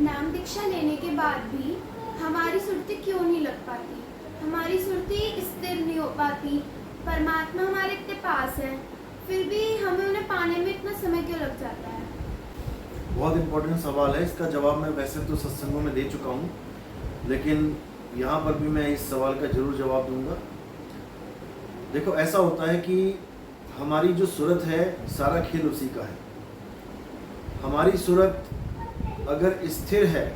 नाम दीक्षा लेने के बाद भी हमारी सुरती क्यों नहीं लग पाती? हमारी सुरती स्थिर नहीं हो पाती। परमात्मा हमारे इतने पास है, फिर भी हमें उन्हें पाने में इतना समय क्यों लग जाता है? बहुत इम्पोर्टेंट सवाल है। इसका जवाब मैं वैसे तो सत्संगों में दे चुका हूँ, लेकिन यहाँ पर भी मैं इस सवाल का जरूर जवाब दूंगा। देखो, ऐसा होता है कि हमारी जो सूरत है, सारा खेल उसी का है। हमारी सूरत अगर स्थिर है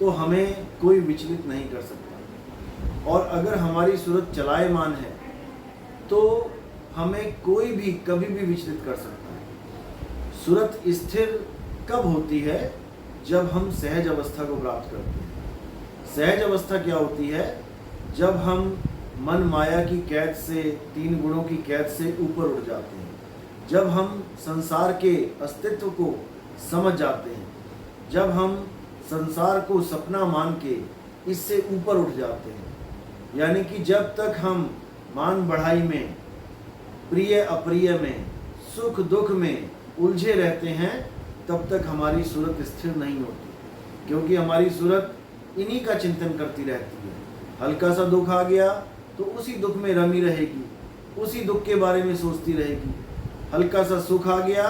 तो हमें कोई विचलित नहीं कर सकता, और अगर हमारी सूरत चलायमान है तो हमें कोई भी कभी भी विचलित कर सकता है। सूरत स्थिर कब होती है? जब हम सहज अवस्था को प्राप्त करते हैं। सहज अवस्था क्या होती है? जब हम मन माया की कैद से, तीन गुणों की कैद से ऊपर उठ जाते हैं, जब हम संसार के अस्तित्व को समझ जाते हैं, जब हम संसार को सपना मान के इससे ऊपर उठ जाते हैं। यानी कि जब तक हम मान बढ़ाई में, प्रिय अप्रिय में, सुख दुख में उलझे रहते हैं, तब तक हमारी सूरत स्थिर नहीं होती, क्योंकि हमारी सूरत इन्हीं का चिंतन करती रहती है। हल्का सा दुख आ गया तो उसी दुख में रमी रहेगी, उसी दुख के बारे में सोचती रहेगी। हल्का सा सुख आ गया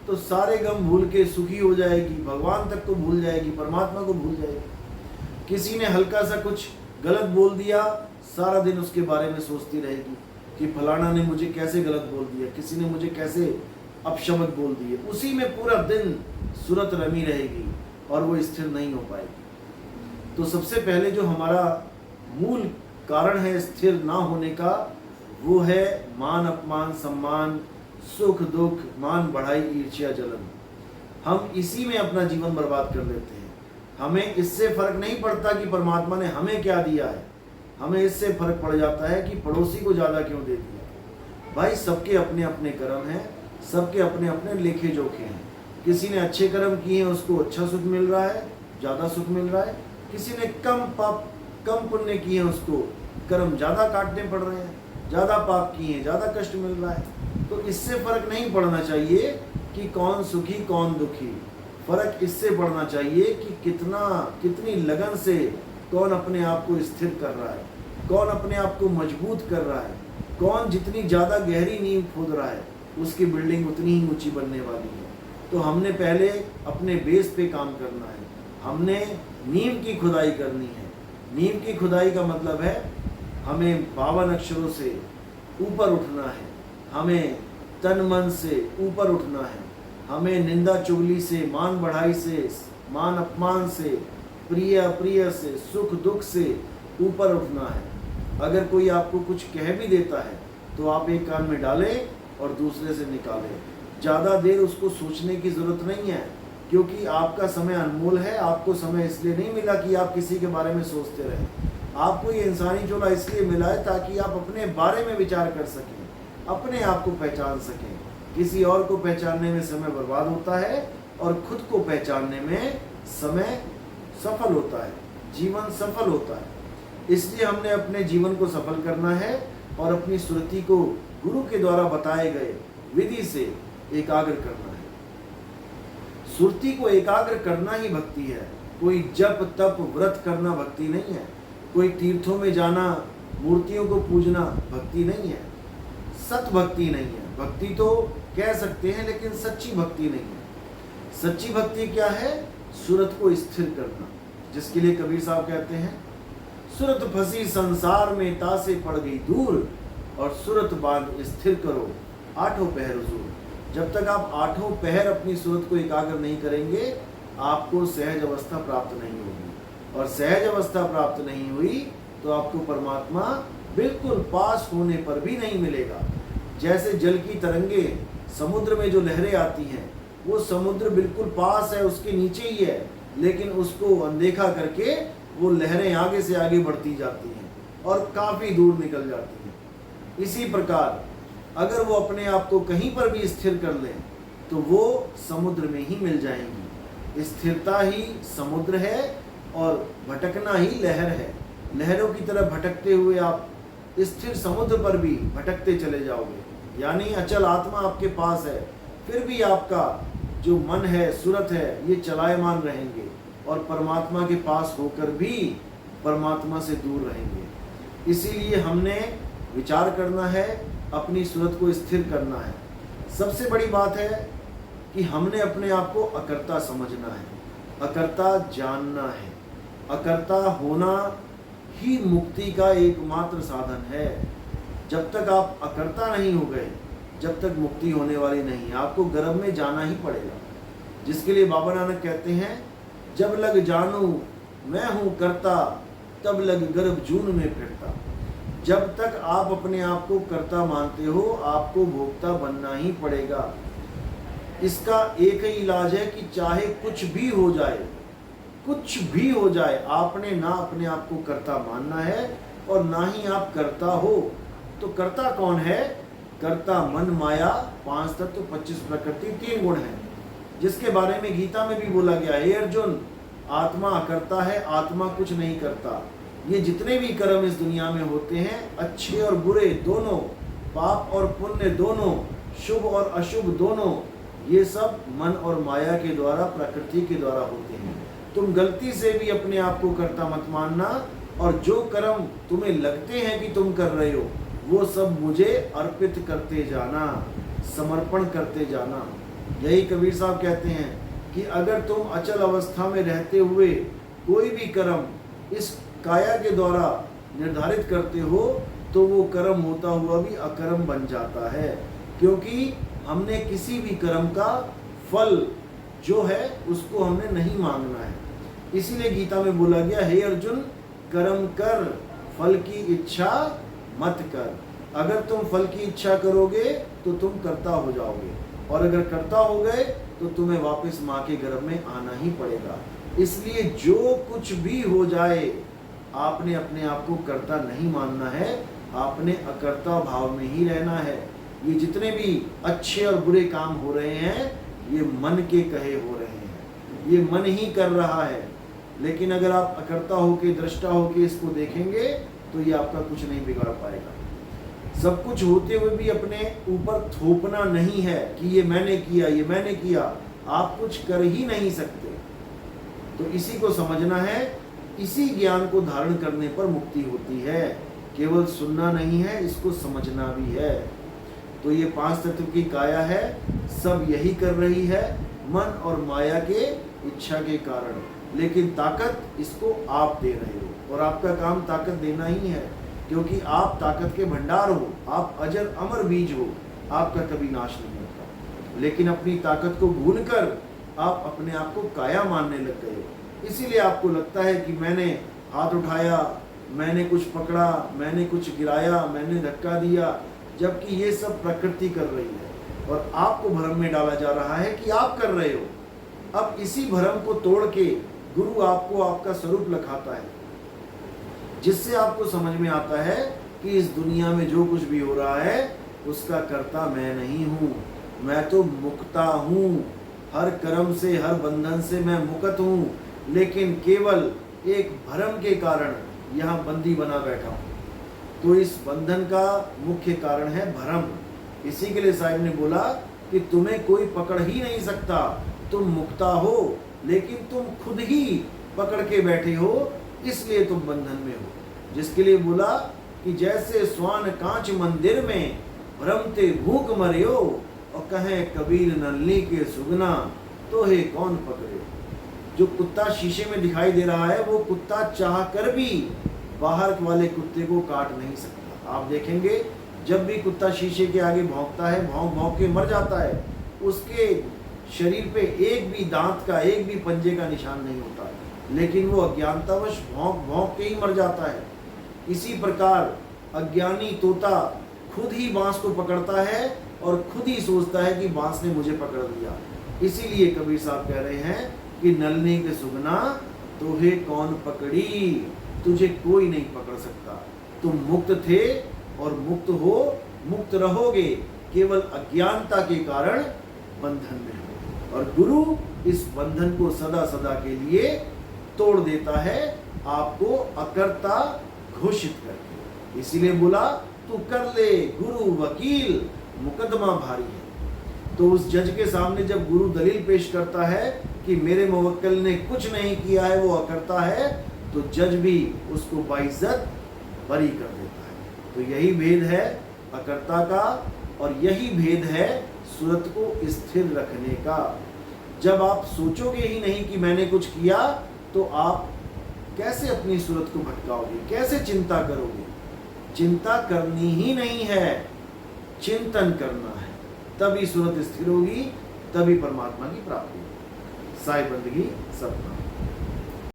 तो सारे गम भूल के सुखी हो जाएगी, भगवान तक को भूल जाएगी, परमात्मा को भूल जाएगी। किसी ने हल्का सा कुछ गलत बोल दिया, सारा दिन उसके बारे में सोचती रहेगी कि फलाना ने मुझे कैसे गलत बोल दिया, किसी ने मुझे कैसे अपशब्द बोल दिए। उसी में पूरा दिन सूरत रमी रहेगी और वो स्थिर नहीं हो पाएगी। तो सबसे पहले जो हमारा मूल कारण है स्थिर ना होने का, वो है मान अपमान, सम्मान, सुख दुख, मान बढ़ाई, ईर्ष्या, जलन। हम इसी में अपना जीवन बर्बाद कर लेते हैं। हमें इससे फर्क नहीं पड़ता कि परमात्मा ने हमें क्या दिया है, हमें इससे फर्क पड़ जाता है कि पड़ोसी को ज़्यादा क्यों दे दिया। भाई, सबके अपने अपने कर्म हैं, सबके अपने अपने लेखे जोखे हैं। किसी ने अच्छे कर्म किए हैं, उसको अच्छा सुख मिल रहा है, ज़्यादा सुख मिल रहा है। किसी ने कम पाप, कम पुण्य किए हैं, उसको कर्म ज़्यादा काटने पड़ रहे हैं। ज़्यादा पाप किए हैं, ज़्यादा कष्ट मिल रहा है। तो इससे फर्क नहीं पड़ना चाहिए कि कौन सुखी कौन दुखी। फर्क इससे पड़ना चाहिए कि कितनी लगन से कौन अपने आप को स्थिर कर रहा है, कौन अपने आप को मजबूत कर रहा है, कौन जितनी ज़्यादा गहरी नींव खोद रहा है, उसकी बिल्डिंग उतनी ही ऊंची बनने वाली है। तो हमने पहले अपने बेस पे काम करना है, हमने नींव की खुदाई करनी है। नींव की खुदाई का मतलब है हमें 52 अक्षरों से ऊपर उठना है, हमें तन मन से ऊपर उठना है, हमें निंदा चुगली से, मान बढ़ाई से, मान अपमान से, प्रिय अप्रिय से, सुख दुख से ऊपर उठना है। अगर कोई आपको कुछ कह भी देता है तो आप एक कान में डालें और दूसरे से निकालें। ज़्यादा देर उसको सोचने की ज़रूरत नहीं है, क्योंकि आपका समय अनमोल है। आपको समय इसलिए नहीं मिला कि आप किसी के बारे में सोचते रहें। आपको ये इंसानी चोला इसलिए मिला है ताकि आप अपने बारे में विचार कर सकें, अपने आप को पहचान सकें। किसी और को पहचानने में समय बर्बाद होता है और खुद को पहचानने में समय सफल होता है, जीवन सफल होता है। इसलिए हमने अपने जीवन को सफल करना है और अपनी सुरति को गुरु के द्वारा बताए गए विधि से एकाग्र करना है। सुरति को एकाग्र करना ही भक्ति है। कोई जप तप व्रत करना भक्ति नहीं है, कोई तीर्थों में जाना, मूर्तियों को पूजना भक्ति नहीं है, सत भक्ति नहीं है। भक्ति तो कह सकते हैं, लेकिन सच्ची भक्ति नहीं है। सच्ची भक्ति क्या है? सूरत को स्थिर करना, जिसके लिए कबीर साहब कहते हैं, सूरत फंसी संसार में तासे पड़ गई दूर, और सूरत बांध स्थिर करो आठों पहर हुजूर। जब तक आप आठों पहर अपनी सूरत को एकाग्र नहीं करेंगे, आपको सहज अवस्था प्राप्त नहीं होगी, और सहज अवस्था प्राप्त नहीं हुई तो आपको परमात्मा बिल्कुल पास होने पर भी नहीं मिलेगा। जैसे जल की तरंगे समुद्र में जो लहरें आती हैं, वो समुद्र बिल्कुल पास है, उसके नीचे ही है, लेकिन उसको अनदेखा करके वो लहरें आगे से आगे बढ़ती जाती हैं और काफ़ी दूर निकल जाती हैं। इसी प्रकार अगर वो अपने आप को कहीं पर भी स्थिर कर लें तो वो समुद्र में ही मिल जाएंगी। स्थिरता ही समुद्र है और भटकना ही लहर है। लहरों की तरह भटकते हुए आप स्थिर समुद्र पर भी भटकते चले जाओगे, यानी अचल आत्मा आपके पास है, फिर भी आपका जो मन है, सूरत है, ये चलायमान रहेंगे और परमात्मा के पास होकर भी परमात्मा से दूर रहेंगे। इसीलिए हमने विचार करना है, अपनी सूरत को स्थिर करना है। सबसे बड़ी बात है कि हमने अपने आप को अकर्ता समझना है, अकर्ता जानना है। अकर्ता होना ही मुक्ति का एकमात्र साधन है। जब तक आप अकर्ता नहीं हो गए, जब तक मुक्ति होने वाली नहीं। आपको गर्भ में जाना ही पड़ेगा, जिसके लिए बाबा नानक कहते हैं, जब लग जानू मैं हूँ करता, तब लग गर्भ जून में फिरता। जब तक आप अपने आप को कर्ता मानते हो, आपको भोक्ता बनना ही पड़ेगा। इसका एक ही इलाज है कि चाहे कुछ भी हो जाए, कुछ भी हो जाए, आपने ना अपने आप को कर्ता मानना है और ना ही आप कर्ता हो। तो कर्ता कौन है? कर्ता मन माया, 5 तत्व, 25 प्रकृति, 3 गुण है, जिसके बारे में गीता में भी बोला गया, हे अर्जुन, आत्मा अकर्ता है, आत्मा कुछ नहीं करता। ये जितने भी कर्म इस दुनिया में होते हैं, अच्छे और बुरे दोनों, पाप और पुण्य दोनों, शुभ और अशुभ दोनों, ये सब मन और माया के द्वारा, प्रकृति के द्वारा होते हैं। तुम गलती से भी अपने आप को कर्ता मत मानना, और जो कर्म तुम्हें लगते हैं कि तुम कर रहे हो, वो सब मुझे अर्पित करते जाना, समर्पण करते जाना। यही कबीर साहब कहते हैं कि अगर तुम अचल अवस्था में रहते हुए कोई भी कर्म इस काया के द्वारा निर्धारित करते हो, तो वो कर्म होता हुआ भी अकर्म बन जाता है, क्योंकि हमने किसी भी कर्म का फल जो है उसको हमने नहीं मांगना है। इसीलिए गीता में बोला गया, हे अर्जुन, कर्म कर, फल की इच्छा मत कर। अगर तुम फल की इच्छा करोगे तो तुम कर्ता हो जाओगे, और अगर कर्ता हो गए तो तुम्हें वापस माँ के गर्भ में आना ही पड़ेगा। इसलिए जो कुछ भी हो जाए, आपने अपने आप को कर्ता नहीं मानना है, आपने अकर्ता भाव में ही रहना है। ये जितने भी अच्छे और बुरे काम हो रहे हैं, ये मन के कहे हो रहे हैं, ये मन ही कर रहा है। लेकिन अगर आप अकर्ता होके, दृष्टा होके इसको देखेंगे, तो ये आपका कुछ नहीं बिगाड़ पाएगा। सब कुछ होते हुए भी अपने ऊपर थोपना नहीं है कि ये मैंने किया, ये मैंने किया। आप कुछ कर ही नहीं सकते। तो इसी को समझना है, इसी ज्ञान को धारण करने पर मुक्ति होती है। केवल सुनना नहीं है, इसको समझना भी है। तो ये 5 तत्व की काया है, सब यही कर रही है, मन और माया के इच्छा के कारण। लेकिन ताकत इसको आप दे रहे हो, और आपका काम ताकत देना ही है, क्योंकि आप ताकत के भंडार हो, आप अजर अमर बीज हो, आपका कभी नाश नहीं होता। लेकिन अपनी ताकत को भूलकर आप अपने आप को काया मानने लग गए हो। इसीलिए आपको लगता है कि मैंने हाथ उठाया, मैंने कुछ पकड़ा, मैंने कुछ गिराया, मैंने धक्का दिया, जबकि ये सब प्रकृति कर रही है, और आपको भ्रम में डाला जा रहा है कि आप कर रहे हो। अब इसी भ्रम को तोड़ के गुरु आपको आपका स्वरूप लखाता है, जिससे आपको समझ में आता है कि इस दुनिया में जो कुछ भी हो रहा है, उसका कर्ता मैं नहीं हूँ, मैं तो मुक्ता हूँ। हर कर्म से, हर बंधन से मैं मुक्त हूँ, लेकिन केवल एक भ्रम के कारण यहाँ बंदी बना बैठा हूँ। तो इस बंधन का मुख्य कारण है भ्रम। इसी के लिए साहिब ने बोला कि तुम्हें कोई पकड़ ही नहीं सकता, तुम मुक्ता हो, लेकिन तुम खुद ही पकड़ के बैठे हो, इसलिए तुम बंधन में हो। जिसके लिए बोला कि जैसे स्वान कांच मंदिर में भ्रमते भूख मरियो, और कहे कबीर नल्ली के सुगना, तो हे कौन पकड़े। जो कुत्ता शीशे में दिखाई दे रहा है, वो कुत्ता चाह कर भी बाहर वाले कुत्ते को काट नहीं सकता। आप देखेंगे, जब भी कुत्ता शीशे के आगे भौंकता है, भौंक भौंक के मर जाता है, उसके शरीर पे एक भी दांत का, एक भी पंजे का निशान नहीं होता, लेकिन वो अज्ञानतावश भौंक भौंक के ही मर जाता है। इसी प्रकार अज्ञानी तोता खुद ही बांस को पकड़ता है और खुद ही सोचता है कि बांस ने मुझे पकड़ लिया। इसीलिए कबीर साहब कह रहे हैं कि नलनी के सुगना तोहे कौन पकड़ी, तुझे कोई नहीं पकड़ सकता। तुम मुक्त थे और मुक्त हो, मुक्त रहोगे, केवल अज्ञानता के कारण बंधन में हो। और गुरु इस बंधन को सदा सदा के लिए तोड़ देता है, आपको अकर्ता घोषित करके। इसीलिए बोला, तू कर ले गुरु वकील, मुकदमा भारी है। तो उस जज के सामने जब गुरु दलील पेश करता है कि मेरे मुवक्किल ने कुछ नहीं किया है, वो अकर्ता है, तो जज भी उसको बाइज्जत बरी कर देता है। तो यही भेद है अकर्ता का, और यही भेद है सूरत को स्थिर रखने का। जब आप सोचोगे ही नहीं कि मैंने कुछ किया, तो आप कैसे अपनी सूरत को भटकाओगे, कैसे चिंता करोगे? चिंता करनी ही नहीं है, चिंतन करना है, तभी सूरत स्थिर होगी, तभी परमात्मा की प्राप्ति होगी। साई बंदगी सपना।